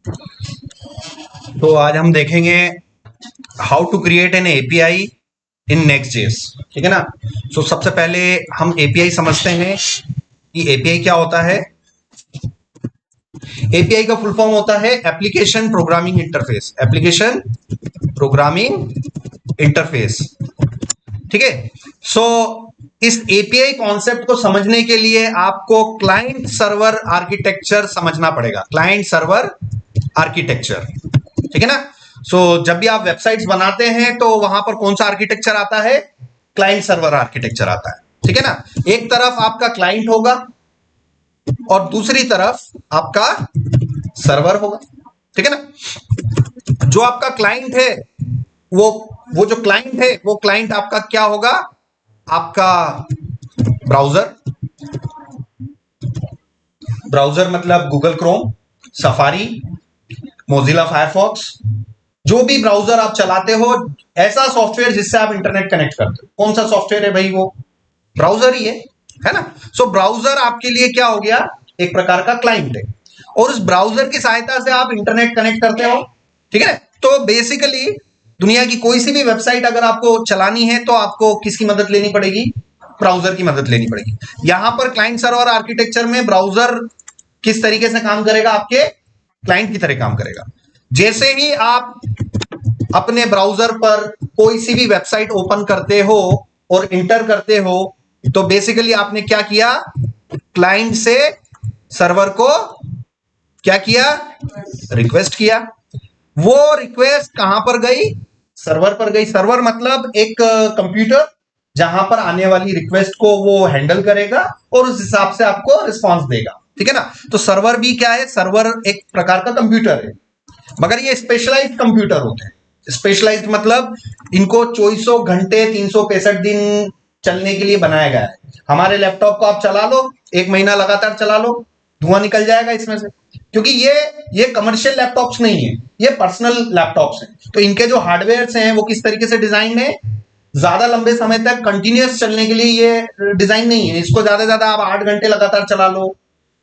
तो आज हम देखेंगे how to create an API in Next js. ठीक है ना। सो सबसे पहले हम एपीआई समझते हैं कि एपीआई क्या होता है। एपीआई का फुल फॉर्म होता है application programming interface. Application programming interface. ठीक है। सो इस एपीआई कॉन्सेप्ट को समझने के लिए आपको क्लाइंट सर्वर आर्किटेक्चर समझना पड़ेगा। क्लाइंट सर्वर आर्किटेक्चर, ठीक है ना। जब भी आप वेबसाइट्स बनाते हैं तो वहां पर कौन सा आर्किटेक्चर आता है? क्लाइंट सर्वर आर्किटेक्चर आता है। ठीक है ना। एक तरफ आपका क्लाइंट होगा और दूसरी तरफ आपका सर्वर होगा। ठीक है ना। जो आपका क्लाइंट है वो जो क्लाइंट है वो क्लाइंट आपका क्या होगा? आपका ब्राउजर। ब्राउजर मतलब Google Chrome, safari, Mozilla Firefox, जो भी ब्राउजर आप चलाते हो, ऐसा सॉफ्टवेयर जिससे आप इंटरनेट कनेक्ट करते हो। कौन सा सॉफ्टवेयर है भाई? वो ब्राउजर ही है ना। ब्राउजर आपके लिए क्या हो गया? एक प्रकार का क्लाइंट है और उस ब्राउजर की सहायता से आप इंटरनेट कनेक्ट करते हो। ठीक है। तो बेसिकली दुनिया की कोई सी भी वेबसाइट अगर आपको चलानी है तो आपको किसकी मदद लेनी पड़ेगी? ब्राउजर की मदद लेनी पड़ेगी। यहां पर क्लाइंट सर्वर आर्किटेक्चर में ब्राउजर किस तरीके से काम करेगा? आपके क्लाइंट की तरह काम करेगा। जैसे ही आप अपने ब्राउजर पर कोई सी भी वेबसाइट ओपन करते हो और इंटर करते हो तो बेसिकली आपने क्या किया? क्लाइंट से सर्वर को क्या किया? रिक्वेस्ट किया। वो रिक्वेस्ट कहां पर गई? सर्वर पर गई। सर्वर मतलब एक कंप्यूटर जहां पर आने वाली रिक्वेस्ट को वो हैंडल करेगा और उस हिसाब से आपको रिस्पांस देगा। ठीक है ना। तो सर्वर भी क्या है? सर्वर एक प्रकार का कंप्यूटर है, मगर ये स्पेशलाइज्ड कंप्यूटर होते हैं। स्पेशलाइज्ड मतलब इनको 24 घंटे 365 दिन चलने के लिए बनाया गया है। हमारे लैपटॉप को आप चला लो, 1 महीना लगातार चला लो, धुआं निकल जाएगा इसमें से, क्योंकि ये कमर्शियल लैपटॉप्स नहीं है, ये पर्सनल लैपटॉप्स हैं। तो इनके जो हार्डवेयर हैं वो किस तरीके से डिजाइन है? ज्यादा लंबे समय तक कंटिन्यूअस चलने के लिए ये डिजाइन नहीं है। इसको ज्यादा से ज्यादा आप 8 घंटे लगातार चला लो,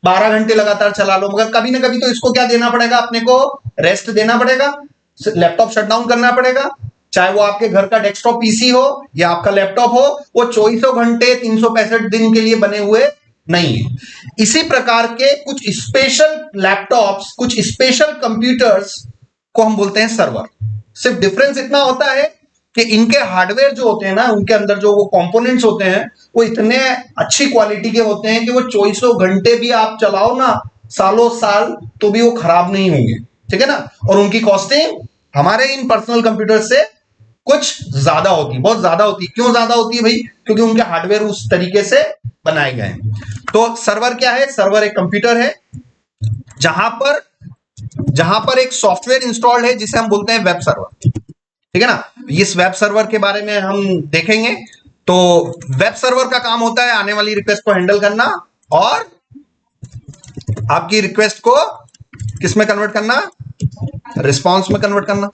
12 घंटे लगातार चला लो, मगर कभी ना कभी तो इसको क्या देना पड़ेगा? अपने को रेस्ट देना पड़ेगा, लैपटॉप शट डाउन करना पड़ेगा। चाहे वो आपके घर का डेस्कटॉप पीसी हो या आपका लैपटॉप हो, वो 24 घंटे 365 दिन के लिए बने हुए नहीं है। इसी प्रकार के कुछ स्पेशल लैपटॉप्स, कुछ स्पेशल कंप्यूटर्स को हम बोलते हैं सर्वर। सिर्फ डिफरेंस इतना होता है कि इनके हार्डवेयर जो होते हैं ना, उनके अंदर जो वो कंपोनेंट्स होते हैं वो इतने अच्छी क्वालिटी के होते हैं कि वो 24 घंटे भी आप चलाओ ना, सालों साल, तो भी वो खराब नहीं होंगे। ठीक है ना। और उनकी कॉस्टिंग हमारे इन पर्सनल कंप्यूटर से कुछ ज्यादा होती है, बहुत ज्यादा होती है। क्यों ज्यादा होती है भाई? क्योंकि उनके हार्डवेयर उस तरीके से बनाए गए हैं। तो सर्वर क्या है? सर्वर एक कंप्यूटर है जहां पर एक सॉफ्टवेयर इंस्टॉल्ड है जिसे हम बोलते हैं वेब सर्वर। ठीक है ना। इस वेब सर्वर के बारे में हम देखेंगे। तो वेब सर्वर का काम होता है आने वाली रिक्वेस्ट को हैंडल करना और आपकी रिक्वेस्ट को किस में कन्वर्ट करना? रिस्पांस में कन्वर्ट करना।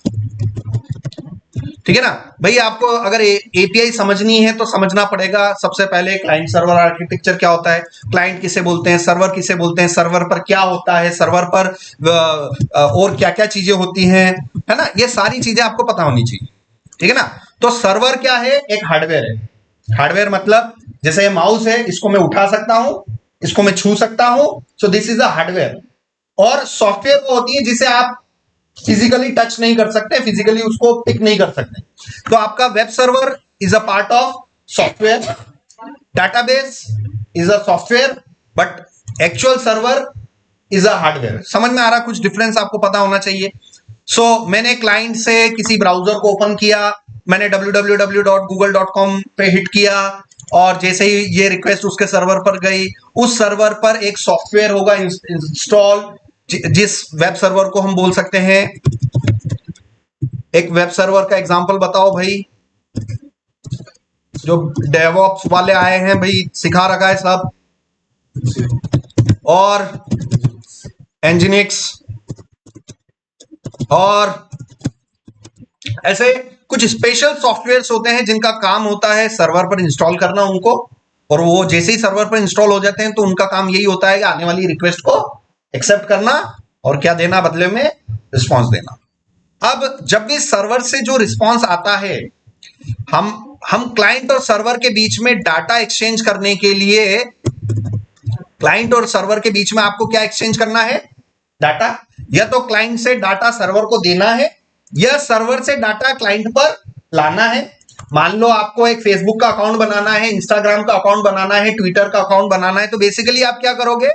ठीक है ना भाई। आपको अगर एपीआई समझनी है तो समझना पड़ेगा सबसे पहले क्लाइंट सर्वर आर्किटेक्चर क्या होता है, क्लाइंट किसे बोलते हैं, सर्वर किसे बोलते हैं, सर्वर पर क्या होता है, सर्वर पर और क्या क्या चीजें होती हैं, है ना। ये सारी चीजें आपको पता होनी चाहिए। ठीक है ना। तो सर्वर क्या है? एक हार्डवेयर है। हार्डवेयर मतलब जैसे ये माउस है, इसको मैं उठा सकता हूं, इसको मैं छू सकता हूं। So this is a hardware. और सॉफ्टवेयर वो होती है जिसे आप फिजिकली टच नहीं कर सकते, फिजिकली उसको पिक नहीं कर सकते। तो आपका web server is a part of software, database is a software, but actual server is a hardware. समझ में आ रहा? कुछ डिफरेंस आपको पता होना चाहिए। मैंने क्लाइंट से किसी ब्राउजर को ओपन किया, मैंने www.google.com पे हिट किया और जैसे ही ये रिक्वेस्ट उसके सर्वर पर गई, उस सर्वर पर एक सॉफ्टवेयर होगा इंस्टॉल, जिस वेब सर्वर को हम बोल सकते हैं। एक वेब सर्वर का एग्जांपल बताओ भाई। जो डेवऑप्स वाले आए हैं भाई, सिखा रखा है सब, और एंजिनिक्स, और ऐसे कुछ स्पेशल सॉफ्टवेयर्स होते हैं जिनका काम होता है सर्वर पर इंस्टॉल करना उनको, और वो जैसे ही सर्वर पर इंस्टॉल हो जाते हैं तो उनका काम यही होता है कि आने वाली रिक्वेस्ट को एक्सेप्ट करना और क्या देना बदले में, रिस्पॉन्स देना। अब जब भी सर्वर से जो रिस्पॉन्स आता है, हम क्लाइंट और सर्वर के बीच में डाटा एक्सचेंज करने के लिए, क्लाइंट और सर्वर के बीच में आपको क्या एक्सचेंज करना है, डाटा। या तो क्लाइंट से डाटा सर्वर को देना है या सर्वर से डाटा क्लाइंट पर लाना है। मान लो आपको एक फेसबुक का अकाउंट बनाना है, इंस्टाग्राम का अकाउंट बनाना है, ट्विटर का अकाउंट बनाना है, तो बेसिकली आप क्या करोगे,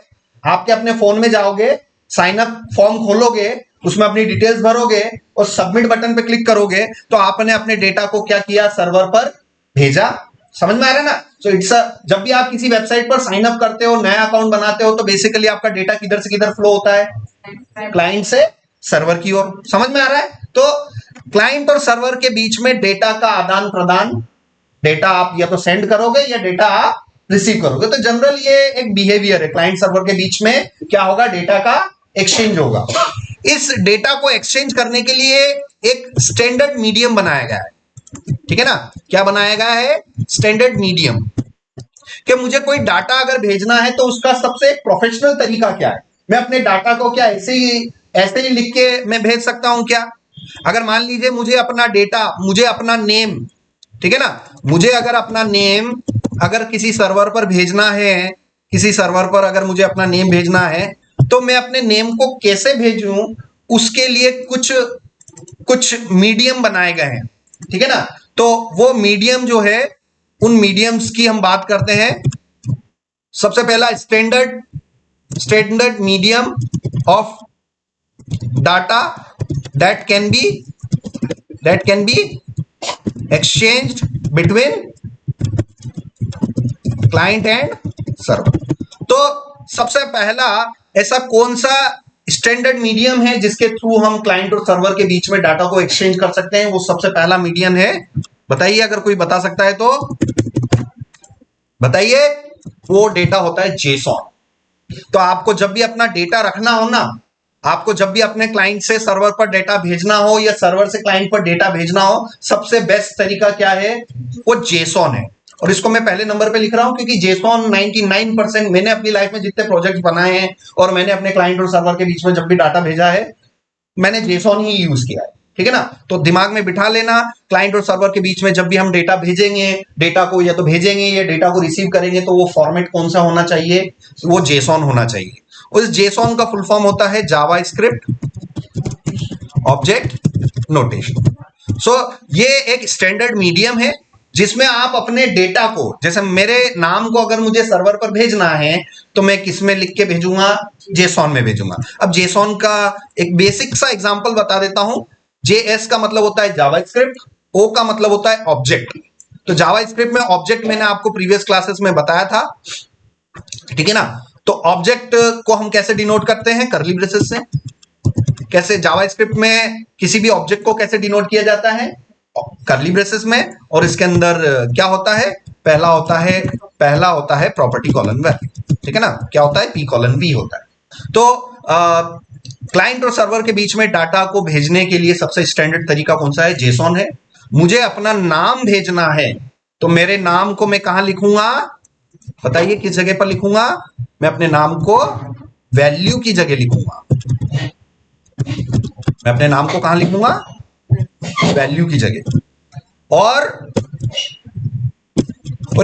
आपके अपने फोन में जाओगे, साइन अप फॉर्म खोलोगे, उसमें अपनी डिटेल्स भरोगे और सबमिट बटन पे क्लिक करोगे, तो आपने अपने डेटा को क्या किया, सर्वर पर भेजा। समझ में आ रहा है ना। सो इट्स जब भी आप किसी वेबसाइट पर साइन अप करते हो, नया अकाउंट बनाते हो, तो बेसिकली आपका डेटा किधर से किधर फ्लो होता है, क्लाइंट से सर्वर की ओर। समझ में आ रहा है। तो क्लाइंट और सर्वर के बीच में डेटा का आदान प्रदान, डेटा आप या तो सेंड करोगे या डेटा आप रिसीव करोगे। तो जनरल ये एक बिहेवियर है, क्लाइंट सर्वर के बीच में क्या होगा, डेटा का एक्सचेंज होगा। इस डेटा को एक्सचेंज करने के लिए एक स्टैंडर्ड मीडियम बनाया गया है, ठीक है ना। क्या बनाया गया है, स्टैंडर्ड मीडियम। कि मुझे कोई डाटा अगर भेजना है तो उसका सबसे प्रोफेशनल तरीका क्या है, मैं अपने डाटा को क्या ऐसे ही लिख के मैं भेज सकता हूं क्या। अगर मान लीजिए मुझे अपना डेटा, मुझे अपना नेम, ठीक है ना, मुझे अगर अपना नेम अगर किसी सर्वर पर भेजना है, किसी सर्वर पर अगर मुझे अपना नेम भेजना है, तो मैं अपने नेम को कैसे भेजूं, उसके लिए कुछ मीडियम बनाए गए हैं, ठीक है ना। तो वो मीडियम जो है, उन मीडियम्स की हम बात करते हैं। सबसे पहला standard medium of data that can be exchanged between client and server. तो सबसे पहला ऐसा कौन सा स्टैंडर्ड मीडियम है जिसके थ्रू हम क्लाइंट और सर्वर के बीच में डाटा को एक्सचेंज कर सकते हैं, वो सबसे पहला मीडियम है, बताइए अगर कोई बता सकता है तो बताइए। वो डेटा होता है जेसॉन। तो आपको जब भी अपना डेटा रखना हो ना, आपको जब भी अपने क्लाइंट से सर्वर पर डेटा भेजना हो या सर्वर से क्लाइंट पर डेटा भेजना हो, सबसे बेस्ट तरीका क्या है, वो जेसॉन है। और इसको मैं पहले नंबर पे लिख रहा हूं क्योंकि जेसॉन 99% मैंने अपनी लाइफ में जितने प्रोजेक्ट बनाए हैं और मैंने अपने क्लाइंट और सर्वर के बीच में जब भी डाटा भेजा है, मैंने जेसॉन ही यूज किया है, ठीक है ना। तो दिमाग में बिठा लेना, क्लाइंट और सर्वर के बीच में जब भी हम डेटा भेजेंगे, डेटा को या तो भेजेंगे या डेटा को रिसीव करेंगे, तो वो फॉर्मेट कौन सा होना चाहिए, वो जेसॉन होना चाहिए। उस जेसॉन का फुल फॉर्म होता है जावास्क्रिप्ट ऑब्जेक्ट नोटेशन। सो ये एक स्टैंडर्ड मीडियम है जिसमें आप अपने डेटा को, जैसे मेरे नाम को अगर मुझे सर्वर पर भेजना है तो मैं किस में लिख के भेजूंगा, जेसॉन में भेजूंगा। अब जेसॉन का एक बेसिक सा एग्जांपल बता देता हूं। जेएस का मतलब होता है जावास्क्रिप्ट, ओ का मतलब होता है ऑब्जेक्ट। तो जावास्क्रिप्ट में ऑब्जेक्ट मैंने आपको प्रीवियस क्लासेस में बताया था, ठीक है ना। तो ऑब्जेक्ट को हम कैसे डिनोट करते हैं, करली ब्रेसेस से। कैसे जावास्क्रिप्ट में किसी भी ऑब्जेक्ट को कैसे डिनोट किया जाता है, करली ब्रेसेस में। और इसके अंदर क्या होता है, पहला होता है प्रॉपर्टी कॉलन वैल्यू, ठीक है ना। क्या होता है, पी कॉलन वी होता है। तो क्लाइंट और सर्वर के बीच में डाटा को भेजने के लिए सबसे स्टैंडर्ड तरीका कौन सा है, जेसॉन है। मुझे अपना नाम भेजना है तो मेरे नाम को मैं कहां लिखूंगा, बताइए किस जगह पर लिखूंगा, मैं अपने नाम को वैल्यू की जगह लिखूंगा। मैं अपने नाम को कहां लिखूंगा, वैल्यू की जगह। और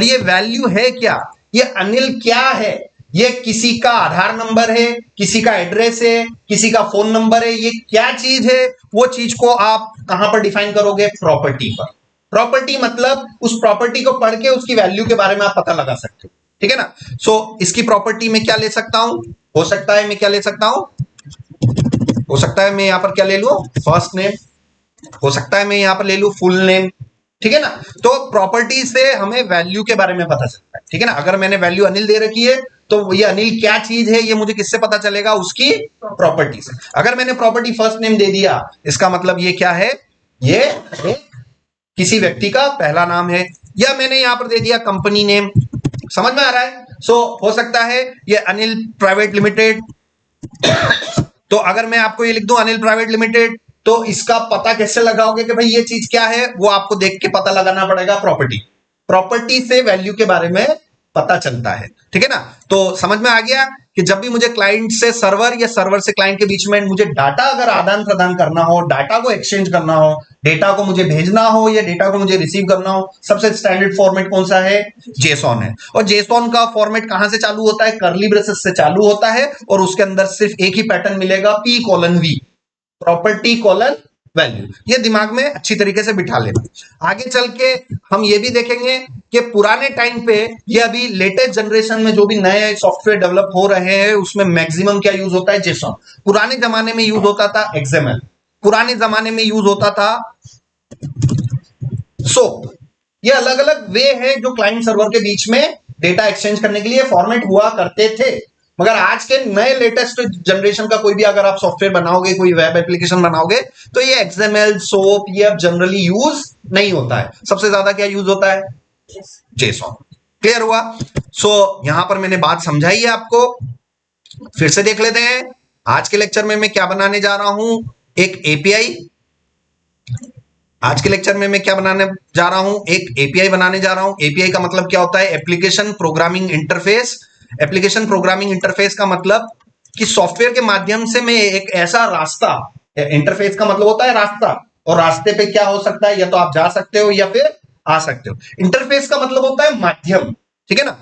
ये वैल्यू है क्या, ये अनिल क्या है, ये किसी का आधार नंबर है, किसी का एड्रेस है, किसी का फोन नंबर है, ये क्या चीज है, वो चीज को आप कहां पर डिफाइन करोगे, प्रॉपर्टी पर। प्रॉपर्टी मतलब उस प्रॉपर्टी को पढ़ के उसकी वैल्यू के बारे में आप पता लगा सकते हो, ठीक है ना। सो इसकी प्रॉपर्टी में क्या ले सकता हूं, हो सकता है मैं क्या ले सकता हूं, हो सकता है मैं यहां पर क्या ले लूं, फर्स्ट नेम, हो सकता है मैं यहां पर ले लूं फुल नेम, ठीक है ना। तो प्रॉपर्टी से हमें वैल्यू के बारे में पता चलता है, ठीक है ना। अगर मैंने वैल्यू अनिल दे रखी है तो ये अनिल क्या चीज है, ये मुझे किससे पता चलेगा, उसकी प्रॉपर्टी से। अगर मैंने प्रॉपर्टी फर्स्ट नेम दे दिया, इसका मतलब ये क्या है, ये किसी व्यक्ति का पहला नाम है। या मैंने यहां पर दे दिया कंपनी नेम, समझ में आ रहा है। सो हो सकता है ये अनिल प्राइवेट लिमिटेड। तो अगर मैं आपको ये लिख दूं अनिल प्राइवेट लिमिटेड, तो इसका पता कैसे लगाओगे कि भाई ये चीज क्या है, वो आपको देख के पता लगाना पड़ेगा, प्रॉपर्टी से वैल्यू के बारे में पता चलता है, ठीक है ना। तो समझ में आ गया कि जब भी मुझे क्लाइंट से सर्वर या सर्वर से क्लाइंट के बीच में मुझे डाटा अगर आदान प्रदान करना हो, डाटा को एक्सचेंज करना हो, डेटा को मुझे भेजना हो या डेटा को मुझे रिसीव करना हो, सबसे स्टैंडर्ड फॉर्मेट कौन सा है? जेसॉन है। और जेसॉन का फॉर्मेट कहां से चालू होता है? कर्ली ब्रेसेस से चालू होता है और उसके अंदर सिर्फ एक ही पैटर्न मिलेगा, P:V, प्रॉपर्टी कॉलन वैल्यू। ये दिमाग में अच्छी तरीके से बिठा लेना। आगे चल के हम ये भी देखेंगे कि पुराने टाइम पे ये अभी लेटेस्ट जनरेशन में जो भी नए सॉफ्टवेयर डेवलप हो रहे हैं उसमें मैक्सिमम क्या यूज होता है? जेसॉन। पुराने जमाने में यूज होता था XML, पुराने जमाने में यूज होता था SOAP। ये अलग अलग वे है जो क्लाइंट सर्वर के बीच में डेटा एक्सचेंज करने के लिए फॉर्मेट हुआ करते थे। मगर आज के नए लेटेस्ट जनरेशन का कोई भी अगर आप सॉफ्टवेयर बनाओगे, कोई वेब एप्लीकेशन बनाओगे, तो ये XML, SOAP ये अब जनरली यूज नहीं होता है। सबसे ज्यादा क्या यूज होता है? जेसॉन। क्लियर हुआ? यहां पर मैंने बात समझाई है आपको, फिर से देख लेते हैं। आज के लेक्चर में मैं क्या बनाने जा रहा हूं? एक एपीआई। आज के लेक्चर में मैं क्या बनाने जा रहा हूं? एक एपीआई बनाने जा रहा हूं। एपीआई का मतलब क्या होता है? Application programming interface. Application programming interface का मतलब कि सॉफ्टवेयर के माध्यम से मैं एक ऐसा रास्ता, इंटरफेस का मतलब होता है रास्ता, और रास्ते पे क्या हो सकता है? या तो आप जा सकते हो या फिर आ सकते हो। इंटरफेस का मतलब होता है माध्यम, ठीक है ना।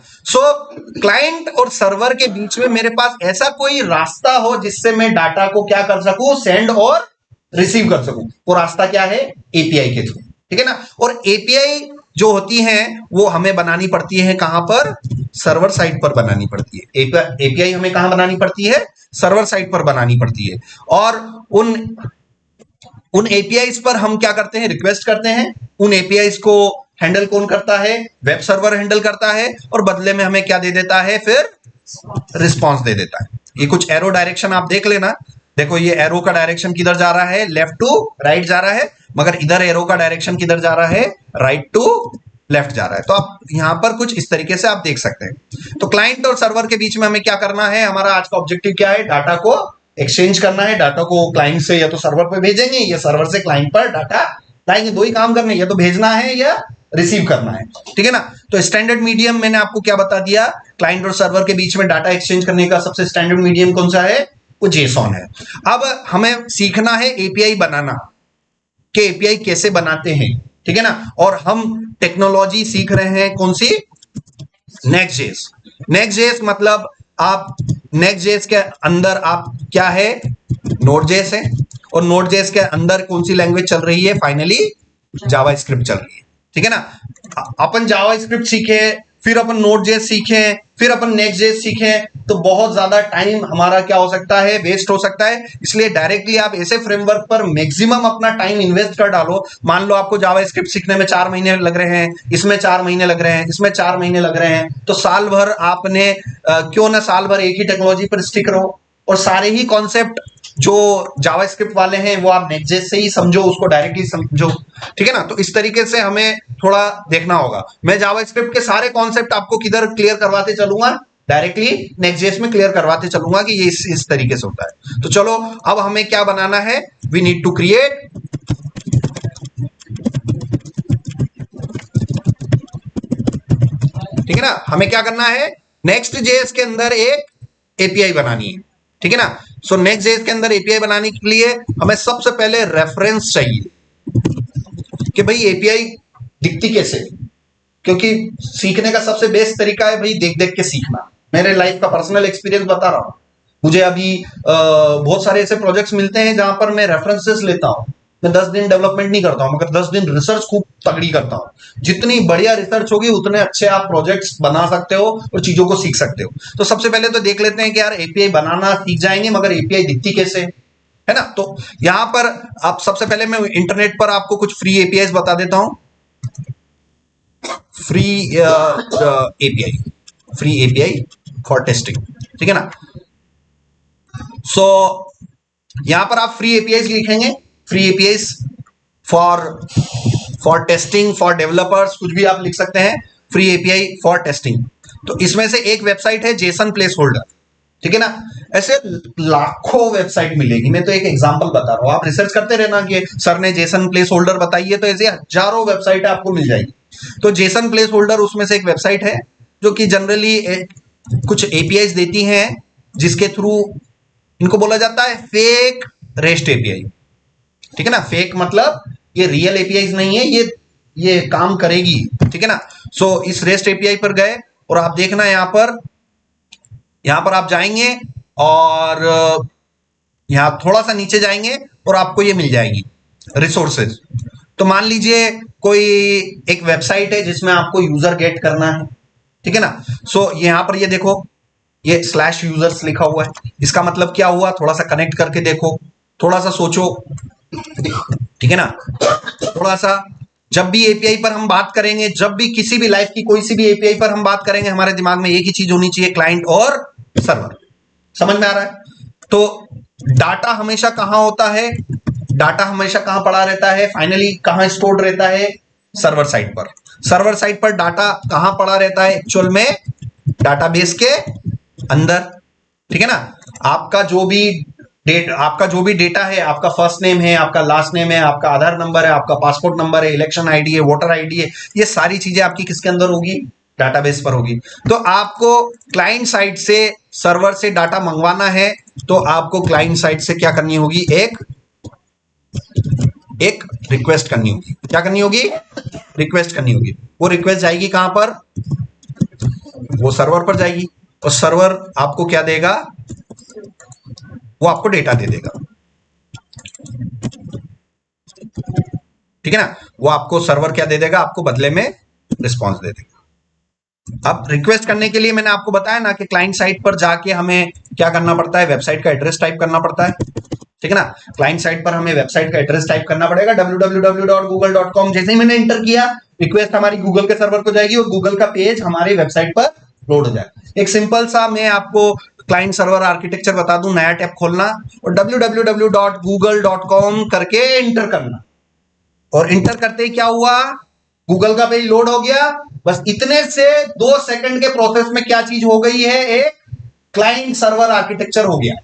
क्लाइंट और सर्वर के बीच में मेरे पास ऐसा कोई रास्ता हो जिससे मैं डाटा को क्या कर सकूं? सेंड और रिसीव कर सकूं। वो रास्ता क्या है? एपीआई के थ्रू, ठीक है ना। और एपीआई जो होती है वो हमें बनानी पड़ती है कहां पर? सर्वर साइड पर बनानी पड़ती है। एपीआई हमें कहां बनानी पड़ती है? सर्वर साइड पर बनानी पड़ती है। और उन एपीआईज पर हम क्या करते हैं? रिक्वेस्ट करते हैं। उन एपीआईज को हैंडल कौन करता है? वेब सर्वर हैंडल करता है, और बदले में हमें क्या दे देता है? फिर रिस्पॉन्स दे देता है। ये कुछ एरो डायरेक्शन आप देख लेना। देखो ये एरो का डायरेक्शन किधर जा रहा है? लेफ्ट टू राइट जा रहा है, मगर इधर एरो का डायरेक्शन किधर जा रहा है? राइट टू लेफ्ट जा रहा है। तो आप यहां पर कुछ इस तरीके से आप देख सकते हैं। तो क्लाइंट और सर्वर के बीच में हमें क्या करना है? हमारा आज का ऑब्जेक्टिव क्या है? डाटा को एक्सचेंज करना है। डाटा को क्लाइंट से या तो सर्वर पर भेजेंगे या सर्वर से क्लाइंट पर डाटा लाएंगे। दो ही काम करने, या तो भेजना है या रिसीव करना है, ठीक है ना। तो स्टैंडर्ड मीडियम मैंने आपको क्या बता दिया? क्लाइंट और सर्वर के बीच में डाटा एक्सचेंज करने का सबसे स्टैंडर्ड मीडियम कौन सा है? वो जेसॉन है। अब हमें सीखना है एपीआई बनाना, कि एपीआई कैसे बनाते हैं, ठीक है ना। और हम टेक्नोलॉजी सीख रहे हैं कौन सी? नेक्स्ट.जेएस। नेक्स्ट.जेएस मतलब आप नेक्स्ट.जेएस के अंदर आप क्या है? नोड.जेएस है, और नोड.जेएस के अंदर कौन सी लैंग्वेज चल रही है? फाइनली जावास्क्रिप्ट चल रही है, ठीक है ना। अपन जावास्क्रिप्ट सीखे, फिर अपन नोड.जेएस सीखे, फिर अपन नेक्स्ट.जेएस सीखे, तो बहुत ज्यादा टाइम हमारा क्या हो सकता है? वेस्ट हो सकता है। इसलिए डायरेक्टली आप ऐसे फ्रेमवर्क पर मैक्सिमम अपना टाइम इन्वेस्ट कर डालो। मान लो आपको जावास्क्रिप्ट सीखने में 4 महीने लग रहे हैं, इसमें 4 महीने लग रहे हैं, इसमें 4 महीने लग रहे हैं, तो साल भर आपने क्यों ना साल भर एक ही टेक्नोलॉजी पर स्टिक रहो, और सारे ही कॉन्सेप्ट जो जावास्क्रिप्ट वाले हैं वो आप नेक्स्ट.जेएस से ही समझो, उसको डायरेक्टली समझो, ठीक है ना। तो इस तरीके से हमें थोड़ा देखना होगा। मैं जावास्क्रिप्ट के सारे कॉन्सेप्ट आपको किधर क्लियर करवाते चलूंगा? डायरेक्टली नेक्स्ट.जेएस में क्लियर करवाते चलूंगा कि ये इस तरीके से होता है। तो चलो अब हमें क्या बनाना है? वी नीड टू क्रिएट ठीक है ना। हमें क्या करना है? नेक्स्ट.जेएस के अंदर एक एपीआई बनानी है, ठीक है ना। सो नेक्स्ट.जेएस के अंदर एपीआई बनाने के लिए हमें सबसे पहले रेफरेंस चाहिए कि भाई एपीआई दिखती कैसे, क्योंकि सीखने का सबसे बेस्ट तरीका है भाई देख देख के सीखना। मेरे लाइफ का पर्सनल एक्सपीरियंस बता रहा हूं। मुझे अभी बहुत सारे ऐसे प्रोजेक्ट्स मिलते हैं जहां पर मैं रेफरेंसेस लेता हूं। मैं 10 दिन डेवलपमेंट नहीं करता हूं, मगर 10 दिन रिसर्च खूब तगड़ी करता हूं। जितनी बढ़िया रिसर्च होगी उतने अच्छे आप प्रोजेक्ट्स बना सकते हो और चीजों को सीख सकते हो। तो सबसे पहले तो देख लेते हैं कि यार एपीआई बनाना सीख जाएंगे, मगर एपीआई दिखती कैसे है ना। तो यहां पर आप सबसे पहले मैं इंटरनेट पर आपको कुछ फ्री एपीआई बता देता हूं। फ्री एपीआई फॉर टेस्टिंग, ठीक है ना। सो यहां पर आप फ्री एपीआई लिखेंगे, free API for testing, for developers, कुछ भी आप लिख सकते हैं। Free API for testing. तो इसमें से एक वेबसाइट है जेसन प्लेस होल्डर, ठीक है ना। ऐसे लाखों वेबसाइट मिलेगी, मैं तो एक एग्जांपल बता रहा हूं। आप रिसर्च करते रहना कि सर ने जेसन प्लेस होल्डर बताई है, तो ऐसे हजारों वेबसाइट आपको मिल जाएगी। तो जेसन प्लेस होल्डर उसमें से एक वेबसाइट है जो कि जनरली कुछ एपीआई देती हैं जिसके थ्रू इनको बोला जाता है फेक रेस्ट एपीआई। ठीक है ना, फेक मतलब ये रियल एपीआई नहीं है, ये काम करेगी। ठीक है ना। सो इस रेस्ट एपीआई पर गए और आप देखना यहां पर आप जाएंगे और यहां थोड़ा सा नीचे जाएंगे और आपको ये मिल जाएगी रिसोर्सेज। तो मान लीजिए कोई एक वेबसाइट है जिसमें आपको यूजर गेट करना है। ठीक है ना। सो यहां पर ये देखो, ये /users लिखा हुआ है। इसका मतलब क्या हुआ, थोड़ा सा कनेक्ट करके देखो, थोड़ा सा सोचो। ठीक है ना। थोड़ा सा, जब भी एपीआई पर हम बात करेंगे, जब भी किसी भी लाइफ की कोई सी भी एपीआई पर हम बात करेंगे, हमारे दिमाग में एक ही चीज होनी चाहिए, क्लाइंट और सर्वर। समझ में आ रहा है। तो डाटा हमेशा कहां होता है, डाटा हमेशा कहां पड़ा रहता है, फाइनली कहां स्टोर्ड रहता है, सर्वर साइड पर। सर्वर साइड पर डाटा कहां पड़ा रहता है, एक्चुअल में डाटाबेस के अंदर। ठीक है ना। आपका जो भी डेटा है, आपका फर्स्ट नेम है, आपका लास्ट नेम है, आपका आधार नंबर है, आपका पासपोर्ट नंबर है, इलेक्शन आईडी है, वोटर आईडी है, ये सारी चीजें आपकी किसके अंदर होगी, डाटाबेस पर होगी। तो आपको क्लाइंट साइड से सर्वर से डाटा मंगवाना है, तो आपको क्लाइंट साइड से क्या करनी होगी, एक रिक्वेस्ट करनी होगी। क्या करनी होगी, रिक्वेस्ट करनी होगी। वो रिक्वेस्ट जाएगी कहां पर, वो सर्वर पर जाएगी और सर्वर आपको क्या देगा, वो आपको डेटा दे देगा। ठीक है ना। वो आपको सर्वर क्या दे देगा, आपको बदले में रिस्पॉन्स दे देगा। अब रिक्वेस्ट करने के लिए मैंने आपको बताया ना कि क्लाइंट साइट पर जाके हमें क्या करना पड़ता है, वेबसाइट का एड्रेस टाइप करना पड़ता है। ठीक है ना। क्लाइंट साइट पर हमें वेबसाइट का एड्रेस टाइप करना पड़ेगा, www.google.com। जैसे ही मैंने एंटर किया, रिक्वेस्ट हमारी गूगल के सर्वर को जाएगी और गूगल का पेज हमारे वेबसाइट पर लोड हो जाएगा। एक सिंपल सा मैं आपको क्लाइंट सर्वर आर्किटेक्चर बता दूं, नया टैब खोलना और www.google.com करके एंटर करना, और एंटर करते ही क्या हुआ, गूगल का पेज लोड हो गया। बस इतने से 2 सेकंड के प्रोसेस में क्या चीज हो गई है, एक क्लाइंट सर्वर आर्किटेक्चर हो गया।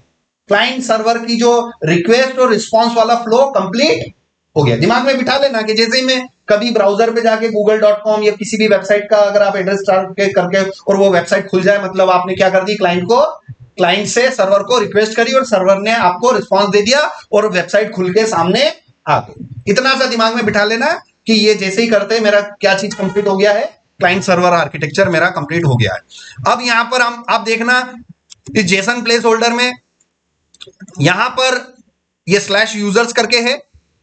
क्लाइंट सर्वर की जो रिक्वेस्ट और रिस्पॉन्स वाला फ्लो कंप्लीट हो गया। दिमाग में बिठा लेना कि जैसे ही मैं कभी ब्राउजर पे जाके google.com या किसी भी वेबसाइट का अगर आप एड्रेस करके और वो वेबसाइट खुल जाए, मतलब आपने क्या कर दी, क्लाइंट से सर्वर को रिक्वेस्ट करी और सर्वर ने आपको रिस्पॉन्स दे दिया और वेबसाइट खुल के सामने आ गई। इतना सा दिमाग में बिठा लेना कि ये जैसे ही करते मेरा क्या चीज कंप्लीट हो गया है, क्लाइंट सर्वर आर्किटेक्चर मेरा कंप्लीट हो गया है। अब यहां पर आप देखना इस जेसन प्लेस होल्डर में यहां पर ये /users करके है।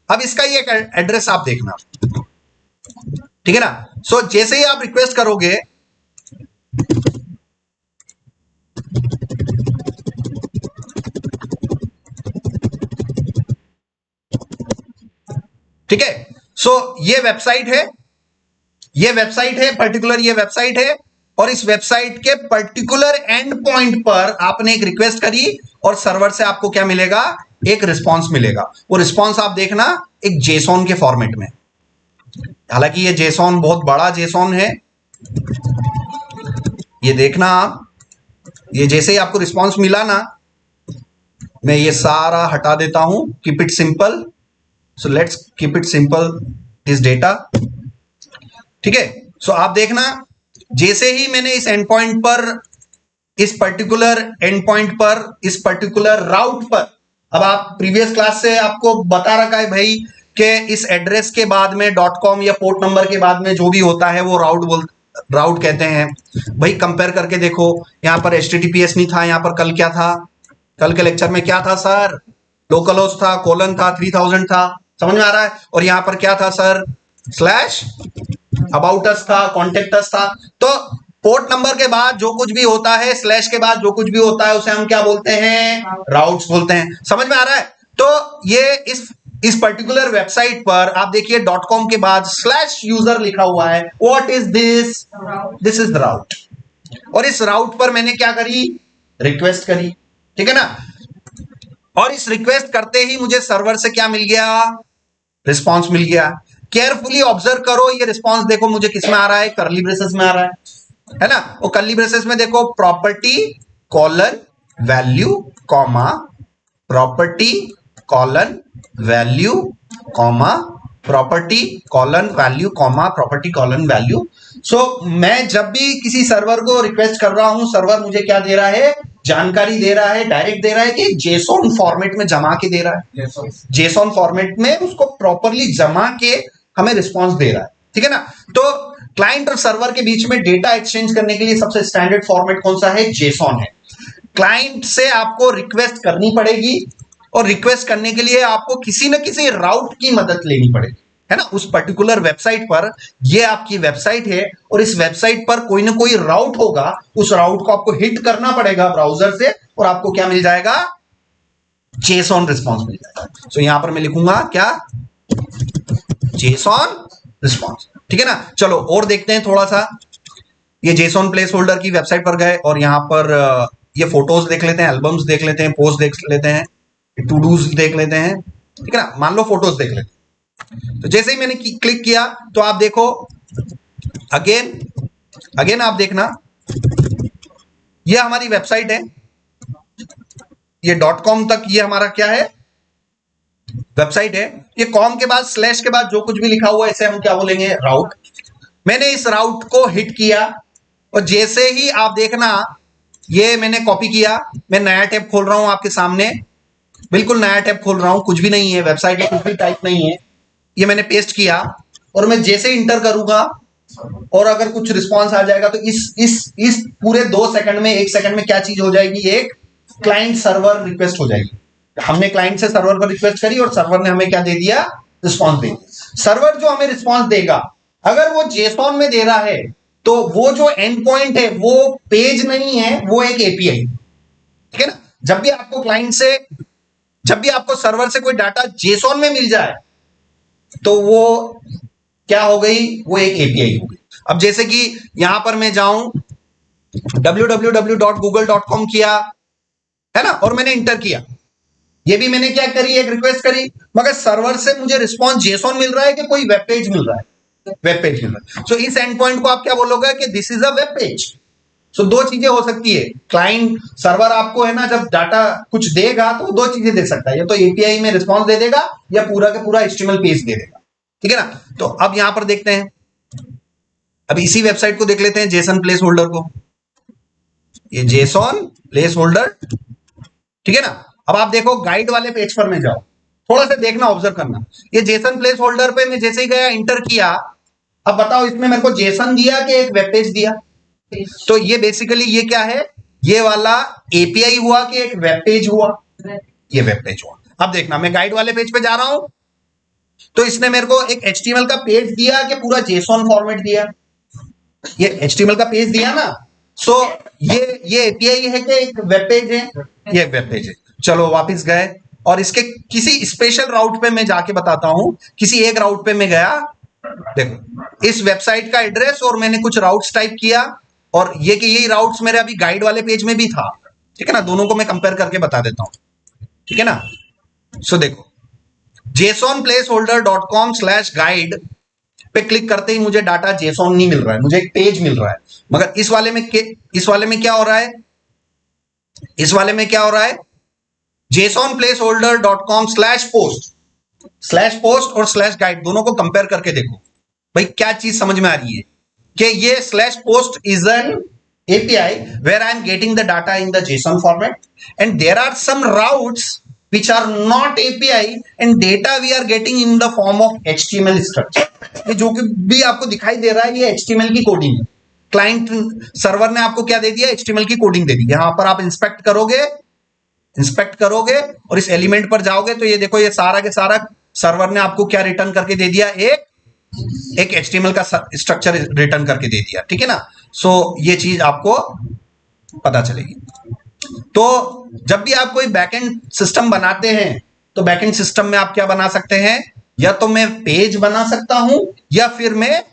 अब इसका ये एड्रेस आप देखना। ठीक है ना। सो जैसे ही आप रिक्वेस्ट करोगे, ठीक है। सो ये वेबसाइट है, पर्टिकुलर ये वेबसाइट है, और इस वेबसाइट के पर्टिकुलर एंड पॉइंट पर आपने एक रिक्वेस्ट करी और सर्वर से आपको क्या मिलेगा, एक रिस्पॉन्स मिलेगा। वो रिस्पॉन्स आप देखना एक जेसॉन के फॉर्मेट में। हालांकि ये जेसॉन बहुत बड़ा जेसॉन है, ये देखना आप। ये जैसे ही आपको रिस्पॉन्स मिला ना, मैं ये सारा हटा देता हूं, keep it simple. So let's keep it simple this data. ठीक है। सो आप देखना, जैसे ही मैंने इस एंड पॉइंट पर, इस पर्टिकुलर एंड पॉइंट पर, इस पर्टिकुलर राउट पर, अब आप प्रीवियस क्लास से आपको बता रखा है भाई कि इस एड्रेस के बाद में .com या पोर्ट नंबर के बाद में जो भी होता है वो राउट कहते हैं। भाई कंपेयर करके देखो, यहां पर HTTPS नहीं था, यहां पर कल क्या था, कल के लेक्चर में क्या था सर, लोकल होस्ट था, कोलन था, 3000 था। समझ में आ रहा है। और यहां पर क्या था सर, /about us था, contact us था। तो पोर्ट नंबर के बाद जो कुछ भी होता है, / के बाद जो कुछ भी होता है, उसे हम क्या बोलते हैं, राउट्स बोलते हैं। समझ में आ रहा है। तो ये इस पर्टिकुलर वेबसाइट पर आप देखिए .com के बाद /user लिखा हुआ है। What is this, this is the route. और इस राउट पर मैंने क्या करी, रिक्वेस्ट करी। ठीक है ना। और इस रिक्वेस्ट करते ही मुझे सर्वर से क्या मिल गया, रिस्पॉन्स मिल गया। केयरफुली ऑब्जर्व करो, ये रिस्पॉन्स देखो मुझे किस में आ रहा है, कर्ली ब्रेसेस में आ रहा है ना। वो कर्ली ब्रेसेस में देखो property colon value comma, property colon value comma, property colon value comma, property colon value. So मैं जब भी किसी सर्वर को रिक्वेस्ट कर रहा हूं, सर्वर मुझे क्या दे रहा है, जानकारी दे रहा है, डायरेक्ट दे रहा है कि जेसॉन फॉर्मेट में जमा के दे रहा है, जेसॉन फॉर्मेट में उसको प्रॉपरली जमा के हमें रिस्पॉन्स दे रहा है, ठीक है ना। तो क्लाइंट और सर्वर के बीच में डेटा एक्सचेंज करने के लिए सबसे स्टैंडर्ड फॉर्मेट कौन सा है? जेसॉन है। क्लाइंट से आपको रिक्वेस्ट करनी पड़ेगी और रिक्वेस्ट करने के लिए आपको किसी न किसी राउट की मदद लेनी पड़ेगी, है ना। उस पर्टिकुलर वेबसाइट पर, ये आपकी वेबसाइट है और इस वेबसाइट पर कोई ना कोई राउट होगा, उस राउट को आपको हिट करना पड़ेगा ब्राउजर से और आपको क्या मिल जाएगा? जेसॉन रिस्पॉन्स मिल जाएगा। सो यहां पर मैं लिखूंगा क्या? जेसॉन रिस्पॉन्स, ठीक है ना। चलो और देखते हैं थोड़ा सा। ये जेसॉन प्लेस होल्डर की वेबसाइट पर गए और यहां पर ये फोटोज देख लेते हैं, एल्बम्स देख लेते हैं, पोस्ट देख लेते हैं, टू डूज देख लेते हैं, ठीक है ना। मान लो फोटोज देख लेते हैं। तो जैसे ही मैंने क्लिक किया तो आप देखो, अगेन आप देखना, ये हमारी वेबसाइट है, ये .com तक ये हमारा क्या है? वेबसाइट है। ये कॉम के बाद स्लैश के बाद जो कुछ भी लिखा हुआ है इसे हम क्या बोलेंगे? राउट। मैंने इस राउट को हिट किया और जैसे ही आप देखना, ये मैंने कॉपी किया, मैं नया टैब खोल रहा हूं आपके सामने, बिल्कुल नया टैब खोल रहा हूं, कुछ भी नहीं है वेबसाइट में, कुछ भी टाइप नहीं है। ये मैंने पेस्ट किया और मैं जैसे इंटर करूंगा और अगर कुछ रिस्पॉन्स आ जाएगा तो इस पूरे 2 सेकंड में, 1 सेकंड में क्या चीज हो जाएगी? एक क्लाइंट सर्वर रिक्वेस्ट हो जाएगी। हमने क्लाइंट से सर्वर पर रिक्वेस्ट करी और सर्वर ने हमें क्या दे दिया? रिस्पॉन्स दे दिया। सर्वर जो हमें रिस्पॉन्स देगा, अगर वो जेसॉन में दे रहा है तो वो जो एंड पॉइंट है वो पेज नहीं है, वो एक एपीआई, ठीक है ना। जब भी आपको क्लाइंट से, जब भी आपको सर्वर से कोई डाटा जेसॉन में मिल जाए तो वो क्या हो गई? वो एक एपीआई हो गई। अब जैसे कि यहां पर मैं जाऊं, www.google.com किया, है ना, और मैंने इंटर किया, ये भी मैंने क्या करी? एक रिक्वेस्ट करी, मगर सर्वर से मुझे रिस्पॉन्स जेसॉन मिल रहा है कि कोई वेब पेज मिल रहा है? वेब पेज मिल रहा है। सो इस एंड पॉइंट को आप क्या बोलोगे? कि this is a web page. So दो चीजें हो सकती है, क्लाइंट सर्वर आपको, है ना, जब डाटा कुछ देगा तो दो चीजें दे सकता है, या तो एपीआई में रिस्पॉन्स दे देगा या पूरा का पूरा एचटीएमएल पेज दे देगा, ठीक है ना। तो अब यहां पर देखते हैं, अब इसी वेबसाइट को देख लेते हैं, जेसन प्लेस होल्डर को, ये जेसॉन प्लेस होल्डर, ठीक है ना। अब आप देखो गाइड वाले पेज पर में जाओ, थोड़ा सा देखना, ऑब्जर्व करना। ये जेसन प्लेस होल्डर पे मैं जैसे ही गया, इंटर किया, अब बताओ इसमें मेरे को जेसन दिया कि एक वेब पेज दिया? तो ये बेसिकली ये क्या है? ये वाला एपीआई हुआ कि एक वेब पेज हुआ? ये वेब पेज हुआ। अब देखना, मैं गाइड वाले पेज पे जा रहा हूं तो इसने मेरे को एक एचटीएमएल का पेज दिया कि पूरा जेसॉन फॉर्मेट दिया? ये एचटीएमएल का पेज दिया ना। सो ये एपीआई है कि एक वेब पेज है? ये वेब पेज है। चलो वापस गए और इसके किसी स्पेशल राउट पे मैं जाके बताता हूं। किसी एक राउट पे मैं गया, देखो इस वेबसाइट का एड्रेस, और मैंने कुछ राउट्स टाइप किया, और ये कि यही राउट्स मेरे अभी गाइड वाले पेज में भी था, ठीक है ना। दोनों को मैं कंपेयर करके बता देता हूं, ठीक है ना। सो देखो, jasonplaceholder.com/guide पे क्लिक करते ही मुझे डाटा जेसॉन नहीं मिल रहा है, मुझे एक पेज मिल रहा है। मगर इस वाले में क्या हो रहा है? इस वाले में क्या हो रहा है? jasonplaceholder.com/post और /guide दोनों को कंपेयर करके देखो भाई, क्या चीज समझ में आ रही है? कि ये /post is an API where I am getting the data in the JSON format, and there are some routes which are not API and data we are getting in the form of HTML structure. ये जो भी आपको दिखाई दे रहा है ये HTML की coding है। क्लाइंट सर्वर ने आपको क्या दे दिया? HTML की कोडिंग दे दी। यहां पर आप इंस्पेक्ट करोगे और इस एलिमेंट पर जाओगे तो ये देखो, ये सारा के सारा सर्वर ने आपको क्या रिटर्न करके दे दिया? एक HTML का स्ट्रक्चर रिटर्न करके दे दिया, ठीक है ना। सो ये चीज आपको पता चलेगी। तो जब भी आप कोई बैकएंड सिस्टम बनाते हैं तो बैकएंड सिस्टम में आप क्या बना सकते हैं? या तो मैं पेज बना सकता हूं या फिर मैं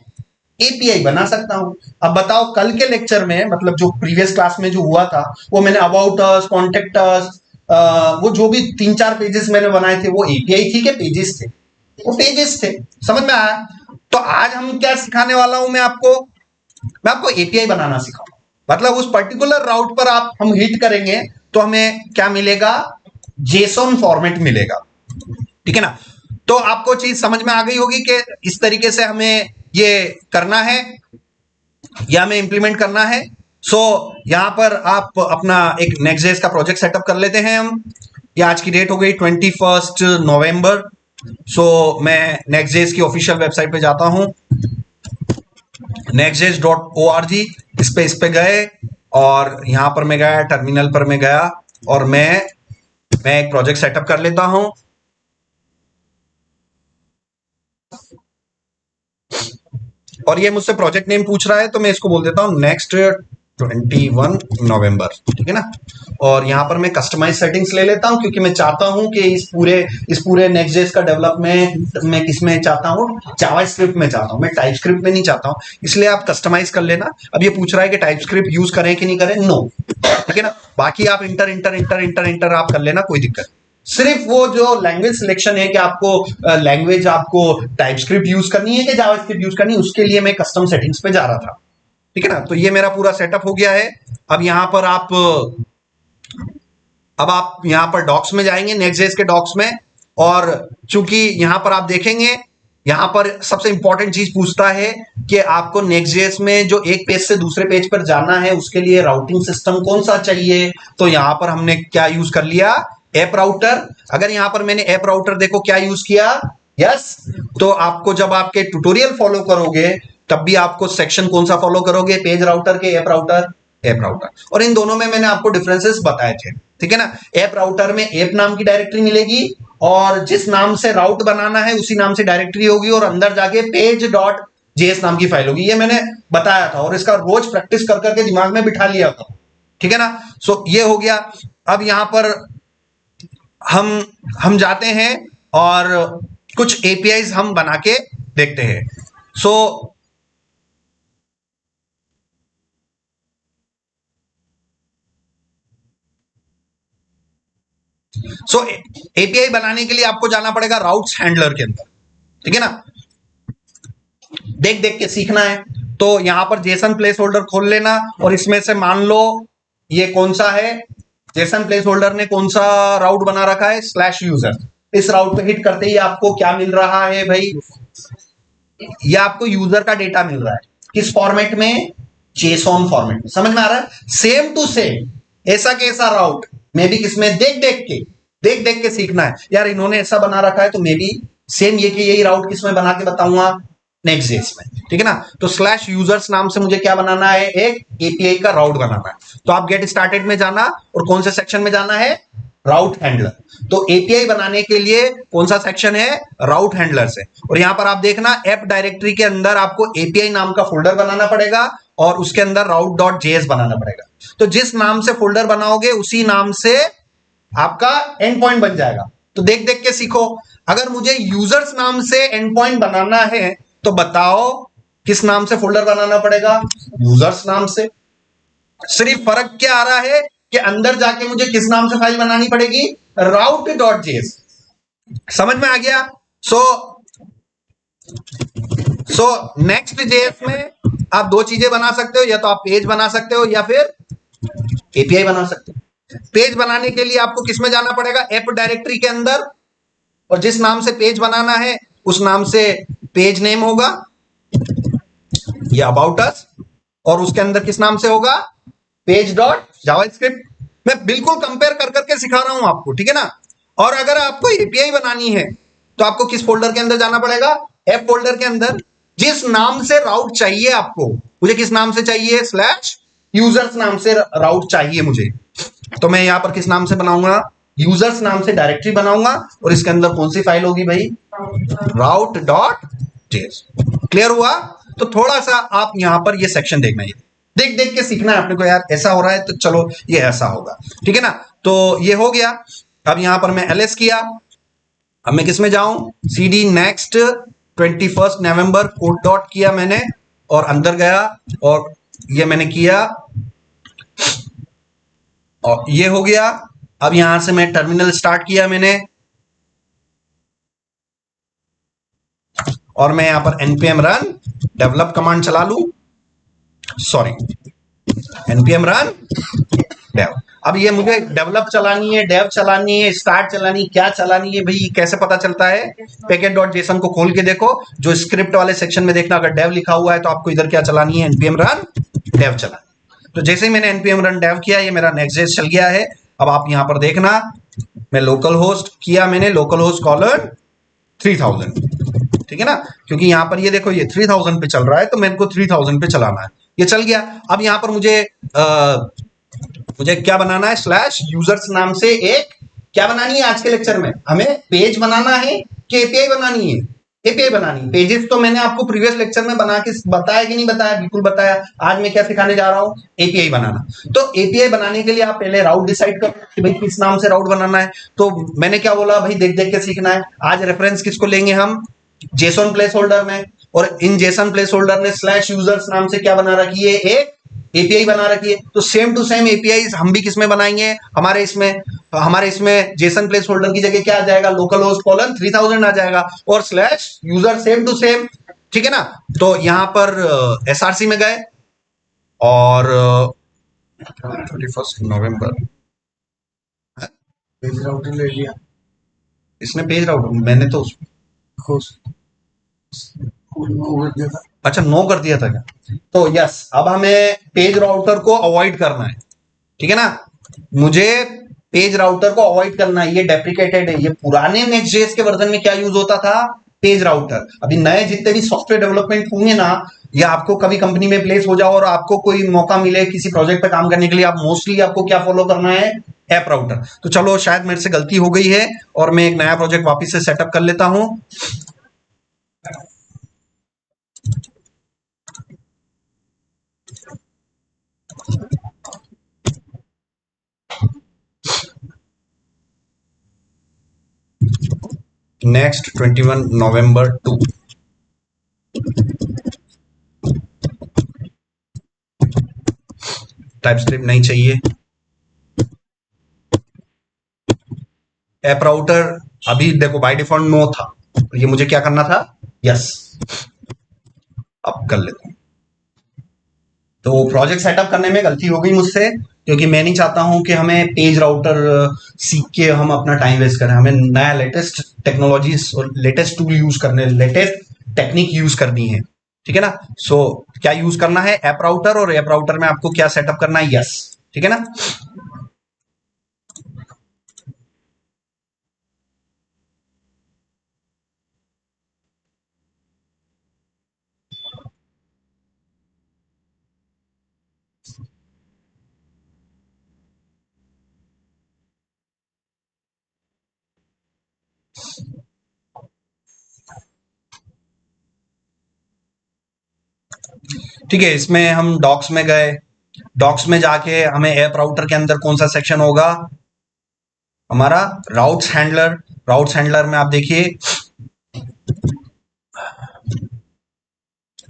एपीआई बना सकता हूं। अब बताओ, कल के लेक्चर में, मतलब जो प्रीवियस क्लास में जो हुआ था, वो मैंने अबाउट अस, कॉन्टेक्ट अस, वो जो भी 3-4 पेजेस मैंने बनाए थे वो एपीआई थी कि पेजेस थे? वो पेजेस थे। समझ में आया? तो आज हम क्या सिखाने वाला हूं? मैं आपको एपीआई बनाना सिखाऊंगा। मतलब उस पर्टिकुलर राउट पर हम हिट करेंगे तो हमें क्या मिलेगा? जेसॉन फॉर्मेट मिलेगा, ठीक है ना। तो आपको चीज समझ में आ गई होगी कि इस तरीके से हमें ये करना है या हमें इंप्लीमेंट करना है। सो यहां पर आप अपना एक नेक्स्ट.जेएस का प्रोजेक्ट सेटअप कर लेते हैं हम। ये आज की डेट हो गई 21 नवंबर। सो मैं नेक्स्ट.जेएस की ऑफिशियल वेबसाइट पे जाता हूं, nextjs.org। इस पे गए और यहां पर मैं गया, टर्मिनल पर मैं गया और मैं एक प्रोजेक्ट सेटअप कर लेता हूं। और ये मुझसे प्रोजेक्ट नेम पूछ रहा है तो मैं इसको बोल देता हूं नेक्स्ट 21 नवंबर, ठीक है ना। और यहां पर मैं कस्टमाइज सेटिंग्स ले लेता हूं क्योंकि मैं चाहता हूं कि इस पूरे नेक्स्ट.जेएस का डेवलपमेंट मैं किसमें चाहता हूं, जावास्क्रिप्ट में चाहता हूं, मैं टाइपस्क्रिप्ट में नहीं चाहता हूं। इसलिए आप कस्टमाइज कर लेना। अब ये पूछ रहा है कि टाइपस्क्रिप्ट यूज करें कि नहीं करें, नो, ठीक है ना। बाकी आप inter inter inter inter inter आप कर लेना, कोई दिक्कत नहीं। सिर्फ वो जो लैंग्वेज सिलेक्शन है कि आपको लैंग्वेज आपको टाइपस्क्रिप्ट यूज करनी है कि जावास्क्रिप्ट यूज करनी है, उसके लिए मैं कस्टम सेटिंग्स पे जा रहा था, ठीक है ना। तो ये मेरा पूरा सेटअप हो गया है। अब यहां पर आप यहां पर डॉक्स में जाएंगे, नेक्स्ट.जेएस के डॉक्स में। और चूंकि यहां पर आप देखेंगे, यहां पर सबसे इंपॉर्टेंट चीज पूछता है कि आपको नेक्स्ट.जेएस में जो एक पेज से दूसरे पेज पर जाना है उसके लिए राउटिंग सिस्टम कौन सा चाहिए। तो यहां पर हमने क्या यूज कर लिया, ऐप राउटर। अगर यहां पर मैंने ऐप राउटर देखो क्या यूज किया, यस। तो आपको जब आपके ट्यूटोरियल फॉलो करोगे तब भी आपको सेक्शन कौन सा फॉलो करोगे, पेज राउटर के ऐप राउटर, ऐप राउटर। और इन दोनों में मैंने आपको डिफरेंसेस बताए थे, ठीक है ना। ऐप राउटर में ऐप नाम की डायरेक्टरी मिलेगी और जिस नाम से राउट बनाना है उसी नाम से डायरेक्टरी होगी और अंदर जाके page.js नाम की फाइल होगी। ये मैंने बताया था और इसका रोज प्रैक्टिस कर करके दिमाग में बिठा लिया था, ठीक है ना। सो ये हो गया। अब यहां पर हम जाते हैं और कुछ एपीआईज हम बना के देखते हैं। सो एपीआई बनाने के लिए आपको जाना पड़ेगा राउट्स हैंडलर के अंदर, ठीक है ना। देख देख के सीखना है। तो यहां पर जेसन प्लेस होल्डर खोल लेना और इसमें से मान लो ये कौन सा है, जेसन प्लेस होल्डर ने कौन सा राउट बना रखा है, /यूजर। इस राउट पे हिट करते ही आपको क्या मिल रहा है भाई, ये आपको यूजर का डेटा मिल रहा है। किस फॉर्मेट में, जेसॉन फॉर्मेट में। समझ में आ रहा है, सेम टू सेम ऐसा कैसा राउट मैं भी किसमें देख देख के सीखना है। यार इन्होंने ऐसा बना रखा है तो मैं भी सेम ये कि यही राउट किसमें बना के बताऊंगा, नेक्स्ट.जेएस में, ठीक है ना। तो /यूजर्स नाम से मुझे क्या बनाना है, एक एपीआई का राउट बनाना है। तो आप गेट स्टार्टेड में जाना और कौन से सेक्शन में जाना है, राउट हैंडलर। तो एपीआई बनाने के लिए कौन सा सेक्शन है, राउट हैंडलर से। और यहां पर आप देखना ऐप डायरेक्टरी के अंदर आपको एपीआई नाम का फोल्डर बनाना पड़ेगा और उसके अंदर route.js बनाना पड़ेगा। तो जिस नाम से फोल्डर बनाओगे उसी नाम से आपका एंड पॉइंट बन जाएगा। तो देख देख के सीखो। अगर मुझे यूजर्स नाम से एंड पॉइंट बनाना है तो बताओ किस नाम से फोल्डर बनाना पड़ेगा, यूजर्स नाम से। सिर्फ फर्क क्या आ रहा है कि अंदर जाके मुझे किस नाम से फाइल बनानी पड़ेगी, route.js। समझ में आ गया। सो नेक्स्ट.जेएस में आप दो चीजें बना सकते हो, या तो आप पेज बना सकते हो या फिर एपीआई बना सकते हो। पेज बनाने के लिए आपको किसमें जाना पड़ेगा, ऐप डायरेक्टरी के अंदर, और जिस नाम से पेज बनाना है उस नाम से पेज नेम होगा या अबाउट अस, और उसके अंदर किस नाम से होगा, page.javascript। मैं बिल्कुल कंपेयर कर करके सिखा रहा हूं आपको, ठीक है ना। और अगर आपको एपीआई बनानी है तो आपको किस फोल्डर के अंदर जाना पड़ेगा, ऐप फोल्डर के अंदर। जिस नाम से राउट चाहिए आपको, मुझे किस नाम से चाहिए, /यूजर्स नाम से राउट चाहिए मुझे, तो मैं यहां पर किस नाम से बनाऊंगा, यूजर्स नाम से डायरेक्टरी बनाऊंगा और इसके अंदर कौन सी फाइल होगी भाई, route.js। क्लियर हुआ। तो थोड़ा सा आप यहां पर ये सेक्शन देखना, ये देख देख के सीखना है अपने को। यार ऐसा हो रहा है तो चलो ये ऐसा होगा, ठीक है ना। तो ये हो गया। अब यहां पर मैं ls किया। अब मैं किस में जाऊं, cd नेक्स्ट 21 नवंबर कोड डॉट किया मैंने और अंदर गया और ये मैंने किया और ये हो गया। अब यहां से मैं टर्मिनल स्टार्ट किया मैंने और मैं यहां पर npm रन डेवलप कमांड चला लू, सॉरी npm रन डेव। अब ये मुझे डेवलप चलानी है, डेव चलानी है, स्टार्ट चलानी, क्या चलानी है भाई, कैसे पता चलता है, package.json को खोल के देखो, जो स्क्रिप्ट वाले सेक्शन में देखना, अगर डेव लिखा हुआ है तो आपको इधर क्या चलानी है, npm रन डेव चलानी। तो जैसे ही मैंने npm run dev किया, ये मेरा next.js चल गया है। अब आप यहां पर देखना, मैं लोकल होस्ट किया, मैंने लोकल होस्ट कॉलर 3000, ठीक है ना, क्योंकि यहां पर ये देखो ये 3000 पे चल रहा है, तो मेरे को 3000 पे चलाना है। ये चल गया। अब यहां पर मुझे क्या बनाना है, स्लैश यूजर्स नाम से एक क्या बनानी है, आज के लेक्चर में हमें पेज बनाना है कि एपीआई बनानी है। एपीआई बनानी। पेजेस तो मैंने आपको प्रीवियस लेक्चर में बना के बताया कि नहीं बताया, बिल्कुल बताया। आज मैं क्या सिखाने जा रहा हूं, एपीआई बनाना। तो एपीआई बनाने के लिए आप पहले राउट डिसाइड करो कि भाई किस नाम से राउट बनाना है। तो मैंने क्या बोला भाई, देख देख के सीखना है। आज रेफरेंस किसको लेंगे हम, जेसन प्लेस होल्डर में, और इन जेसन प्लेस होल्डर ने स्लैश यूजर्स नाम से क्या बना रखी है, एक एपीआई बना रखी है। तो सेम टू सेम एपीआई हम भी किसमें बनाएंगे, हमारे इसमें जेसन प्लेस होल्डर की जगह क्या आ जाएगा, लोकल होस्ट कॉलन 3000 आ जाएगा, और slash user same to same, ठीक है ना। तो यहां पर एसआरसी में गए और 31 नवंबर पेज राउटर ले लिया इसने, पेज राउटर मैंने तो अच्छा 9 कर दिया था क्या। तो यस, अब हमें पेज राउटर को अवॉइड करना है, ठीक है ना। मुझे पेज राउटर को अवॉइड करना है, ये डेप्रिकेटेड है। ये पुराने नेक्स्ट.जेएस के वर्जन में क्या यूज होता था, पेज राउटर। अभी नए जितने भी सॉफ्टवेयर डेवलपमेंट होंगे ना, या आपको कभी कंपनी में प्लेस हो जाओ और आपको कोई मौका मिले किसी प्रोजेक्ट पे काम करने के लिए, आप मोस्टली आपको क्या फॉलो करना है, ऐप राउटर। तो चलो, शायद मेरे से गलती हो गई है और मैं एक नया प्रोजेक्ट वापस से सेटअप कर लेता हूं। नेक्स्ट 21 नवंबर 2 टाइपस्क्रिप्ट नहीं चाहिए। ऐप राउटर अभी देखो बाय डिफॉल्ट नो था, तो ये मुझे क्या करना था, यस अब कर लेता हूं। तो प्रोजेक्ट सेटअप करने में गलती हो गई मुझसे, क्योंकि मैं नहीं चाहता हूं कि हमें पेज राउटर सीख के हम अपना टाइम वेस्ट करें। हमें नया लेटेस्ट टेक्नोलॉजीज और लेटेस्ट टूल यूज करने, लेटेस्ट टेक्निक यूज करनी है, ठीक है ना। सो क्या यूज करना है, ऐप राउटर, और ऐप राउटर में आपको क्या सेटअप करना है, यस, ठीक है ना। ठीक है, इसमें हम डॉक्स में गए। डॉक्स में जाके हमें ऐप राउटर के अंदर कौन सा सेक्शन होगा, हमारा राउट्स हैंडलर। राउट्स हैंडलर में आप देखिए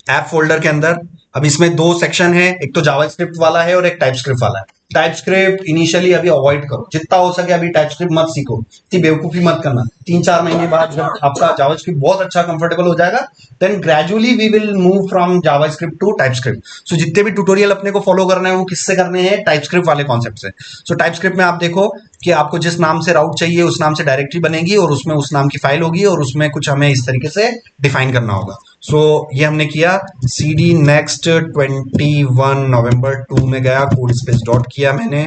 ऐप फोल्डर के अंदर, अब इसमें दो सेक्शन है, एक तो जावास्क्रिप्ट वाला है और एक टाइपस्क्रिप्ट वाला है। टाइपस्क्रिप्ट इनिशियली अभी अवॉइड करो, जितना हो सके अभी टाइपस्क्रिप्ट मत सीखो, इतनी बेवकूफी मत करना। 3-4 महीने बाद जब आपका जावास्क्रिप्ट बहुत अच्छा कंफर्टेबल हो जाएगा, then gradually we will move from JavaScript to TypeScript. So जितने भी ट्यूटोरियल अपने को फॉलो करना है वो किससे करने हैं, टाइपस्क्रिप्ट वाले कॉन्सेप्ट से। सो टाइपस्क्रिप्ट में आप देखो कि आपको जिस नाम से राउट चाहिए उस नाम से डायरेक्टरी बनेगी और उसमें उस नाम की फाइल होगी और उसमें कुछ हमें इस तरीके से डिफाइन करना होगा। सो ये हमने किया, cd next 21 नवंबर 2 में गया, कोड स्पेस डॉट किया मैंने,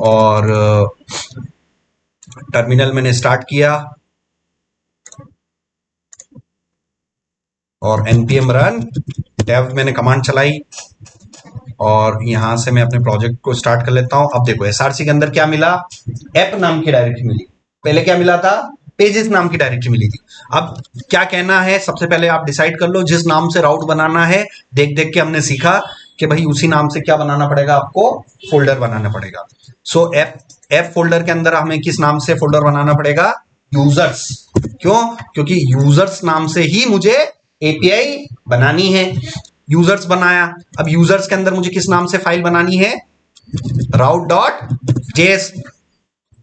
और टर्मिनल मैंने स्टार्ट किया और npm run dev मैंने कमांड चलाई और यहां से मैं अपने प्रोजेक्ट को स्टार्ट कर लेता हूं। अब देखो एसआरसी के अंदर क्या मिला, ऐप नाम की डायरेक्टरी मिली। पहले क्या मिला था, पेजेस नाम की डायरेक्टरी मिली थी। अब क्या कहना है, सबसे पहले आप डिसाइड कर लो जिस नाम से राउट बनाना है। देख देख के हमने सीखा कि भाई उसी नाम से क्या बनाना पड़ेगा, आपको फोल्डर बनाना पड़ेगा। सो ऐप फोल्डर के अंदर हमें किस नाम से फोल्डर बनाना पड़ेगा, यूजर्स। क्यों, क्योंकि यूजर्स नाम से ही मुझे एपीआई बनानी है। यूजर्स बनाया, अब यूजर्स के अंदर मुझे किस नाम से फाइल बनानी है, route.js।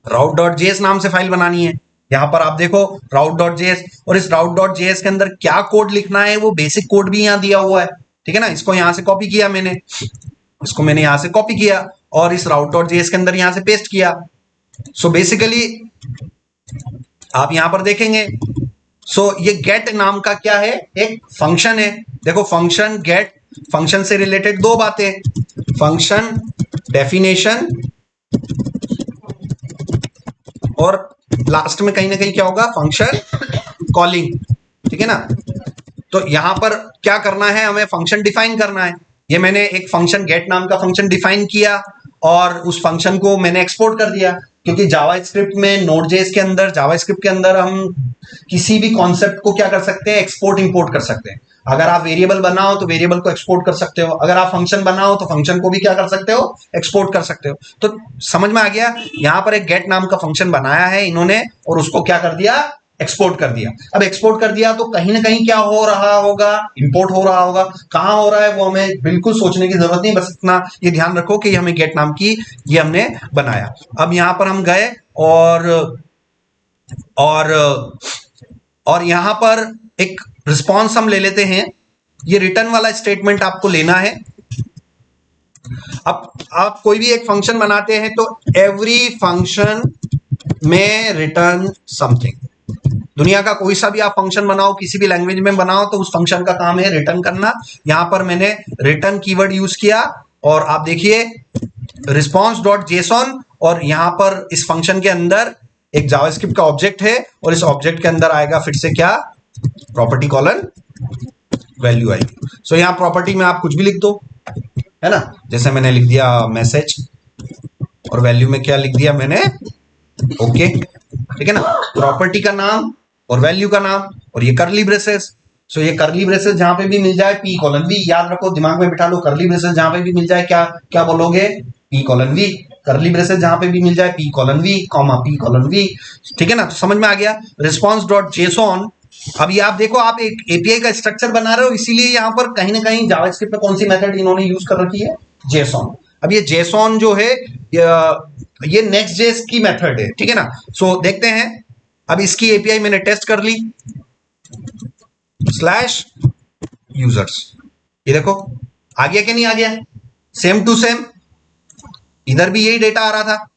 route.js नाम से फाइल बनानी है। यहां पर आप देखो route.js, और इस route.js के अंदर क्या कोड लिखना है वो बेसिक कोड भी यहां दिया हुआ है, ठीक है ना। इसको यहां से कॉपी किया मैंने, इसको मैंने यहां से कॉपी किया और इस route.js के अंदर यहां से पेस्ट किया। सो बेसिकली आप यहां पर देखेंगे, ये गेट नाम का क्या है, एक फंक्शन है। देखो फंक्शन गेट, फंक्शन से रिलेटेड दो बातें, फंक्शन डेफिनेशन, और लास्ट में कहीं ना कहीं क्या होगा, फंक्शन कॉलिंग। ठीक है ना। तो यहां पर क्या करना है, हमें फंक्शन डिफाइन करना है। ये मैंने एक फंक्शन गेट नाम का फंक्शन डिफाइन किया और उस फंक्शन को मैंने एक्सपोर्ट कर दिया, क्योंकि जावास्क्रिप्ट में नोड.जेएस के अंदर, जावास्क्रिप्ट के अंदर हम किसी भी कॉन्सेप्ट को क्या कर सकते हैं, एक्सपोर्ट इंपोर्ट कर सकते हैं। अगर आप वेरिएबल बनाओ तो वेरिएबल को एक्सपोर्ट कर सकते हो, अगर आप फंक्शन बनाओ तो फंक्शन को भी क्या कर सकते हो, एक्सपोर्ट कर सकते हो। तो समझ में आ गया, यहां पर एक गेट नाम का फंक्शन बनाया है इन्होंने और उसको क्या कर दिया, एक्सपोर्ट कर दिया। अब एक्सपोर्ट कर दिया तो कहीं ना कहीं क्या हो रहा होगा, इंपोर्ट हो रहा होगा। कहां हो रहा है वो हमें बिल्कुल सोचने की जरूरत नहीं, बस इतना ये ध्यान रखो कि हमें गेट नाम की ये हमने बनाया। अब यहां पर हम गए और और यहां पर एक रिस्पॉन्स हम ले लेते हैं। ये रिटर्न वाला स्टेटमेंट आपको लेना है। अब आप कोई भी एक फंक्शन बनाते हैं तो एवरी फंक्शन में रिटर्न समथिंग। दुनिया का कोई सा भी आप फंक्शन बनाओ, किसी भी लैंग्वेज में बनाओ, तो उस फंक्शन का काम है रिटर्न करना। यहां पर मैंने रिटर्न कीवर्ड यूज किया और आप देखिए रिस्पॉन्स डॉट जेसॉन, और यहां पर इस फंक्शन के अंदर एक जावास्क्रिप्ट का ऑब्जेक्ट है और इस ऑब्जेक्ट के अंदर आएगा फिर से क्या, प्रॉपर्टी कॉलन वैल्यू आएगी। सो यहां प्रॉपर्टी में आप कुछ भी लिख दो, है ना। जैसे मैंने लिख दिया मैसेज और वैल्यू में क्या लिख दिया मैंने, ओके। ठीक है ना। प्रॉपर्टी का नाम और वैल्यू का नाम और ये करली ब्रेसेस। सो ये करली ब्रेसेस जहां पे भी मिल जाए पी कॉलन वी, याद रखो, दिमाग में बिठा लो, करली ब्रेसेस जहां पे भी मिल जाए क्या क्या बोलोगे, P colon V. Curly braces जहां पे भी मिल जाए P colon V, comma P colon V. ठीक है ना। तो समझ में आ गया रिस्पॉन्स डॉट जेसॉन। अब ये आप देखो, आप एक एपीआई का स्ट्रक्चर बना रहे हो, इसीलिए यहां पर कहीं ना कहीं जावास्क्रिप्ट में कौन सी मेथड इन्होंने यूज कर रखी है, जेसॉन। अब ये जेसॉन जो है ये नेक्स्ट जेस की मेथड है। ठीक है ना। सो देखते हैं, अब इसकी एपीआई मैंने टेस्ट कर ली, स्लैश यूजर्स, ये देखो आ गया कि नहीं आ गया, सेम टू सेम। इधर भी यही डेटा आ रहा था,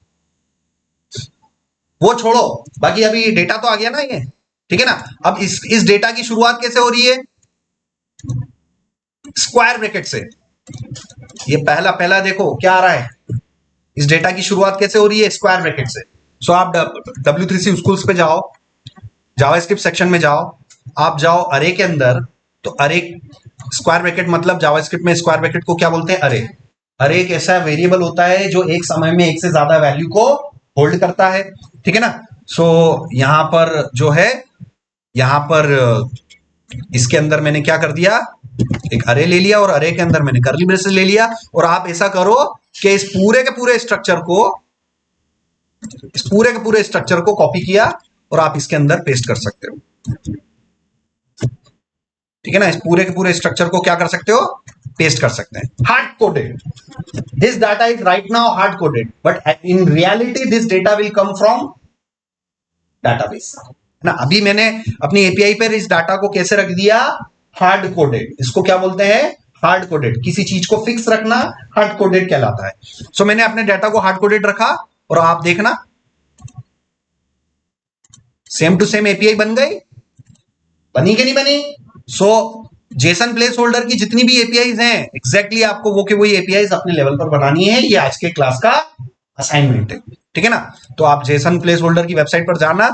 वो छोड़ो, बाकी अभी डेटा तो आ गया ना ये। ठीक है ना। अब इस डेटा की शुरुआत कैसे हो रही है, स्क्वायर ब्रैकेट से। ये पहला पहला देखो क्या आ रहा है, इस डेटा की शुरुआत कैसे हो रही है, स्क्वायर ब्रैकेट से। सो आप W3C स्कूल्स पे जाओ, जावास्क्रिप्ट सेक्शन में जाओ, आप जाओ अरे के अंदर, तो अरे स्क्वायर ब्रैकेट मतलब जावास्क्रिप्ट में स्क्वायर ब्रैकेट को क्या बोलते हैं, अरे। अरे एक ऐसा वेरिएबल होता है जो एक समय में एक से ज्यादा वैल्यू को होल्ड करता है। ठीक है ना। सो यहां पर जो है, यहां पर इसके अंदर मैंने क्या कर दिया, एक अरे ले लिया और अरे के अंदर मैंने करली ब्रेसेस ले लिया। और आप ऐसा करो कि इस पूरे के पूरे स्ट्रक्चर को, इस पूरे के पूरे स्ट्रक्चर को कॉपी किया और आप इसके अंदर पेस्ट कर सकते हो। ठीक है ना। इस पूरे के पूरे स्ट्रक्चर को क्या कर सकते हो, पेस्ट कर सकते हैं। Hard coded, this data is right now hard coded, but in reality this data will come from database ना। अभी मैंने अपनी एपीआई पर इस डाटा को कैसे रख दिया, हार्ड कोडेड। इसको क्या बोलते हैं, हार्ड कोडेड। किसी चीज को फिक्स रखना हार्ड कोडेड कहलाता है। सो मैंने अपने डाटा को हार्ड कोडेड रखा और आप देखना सेम टू सेम एपीआई बन गई, बनी कि नहीं बनी। सो जेसन प्लेस होल्डर की जितनी भी एपीआईज हैं, एग्जैक्टली आपको वो के वही एपीआईज अपने लेवल पर बनानी है। ये आज के क्लास का असाइनमेंट है। ठीक है ना। तो आप जेसन प्लेस होल्डर की वेबसाइट पर जाना,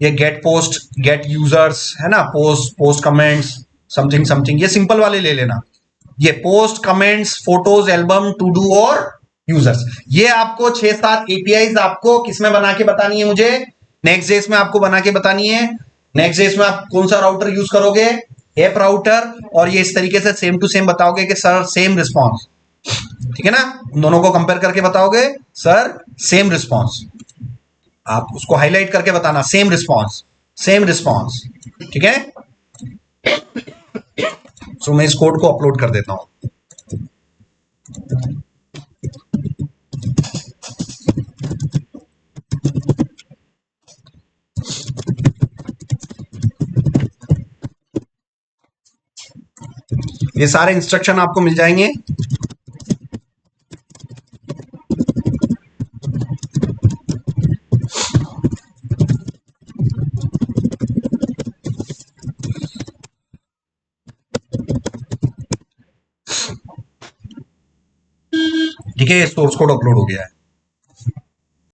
ये गेट पोस्ट, गेट यूजर्स, है ना, पोस्ट कमेंट्स, समथिंग समथिंग, ये सिंपल वाले ले लेना। ये post comments, photos, album, to do और यूजर्स, ये आपको 6-7 एपीआईज आपको किसमें बना के बतानी है, मुझे नेक्स्ट.जेएस में आपको बना के बतानी है। नेक्स्ट.जेएस में आप कौन सा राउटर यूज करोगे, एप राउटर, और ये इस तरीके से सेम टू सेम बताओगे कि सर सेम रिस्पॉन्स। ठीक है ना। दोनों को कंपेयर करके बताओगे सर सेम रिस्पॉन्स, आप उसको हाईलाइट करके बताना सेम रिस्पॉन्स, सेम रिस्पॉन्स। ठीक है। सो मैं इस कोड को अपलोड कर देता हूं। ये सारे इंस्ट्रक्शन आपको मिल जाएंगे। ठीक देखिए सोर्स कोड अपलोड हो गया है।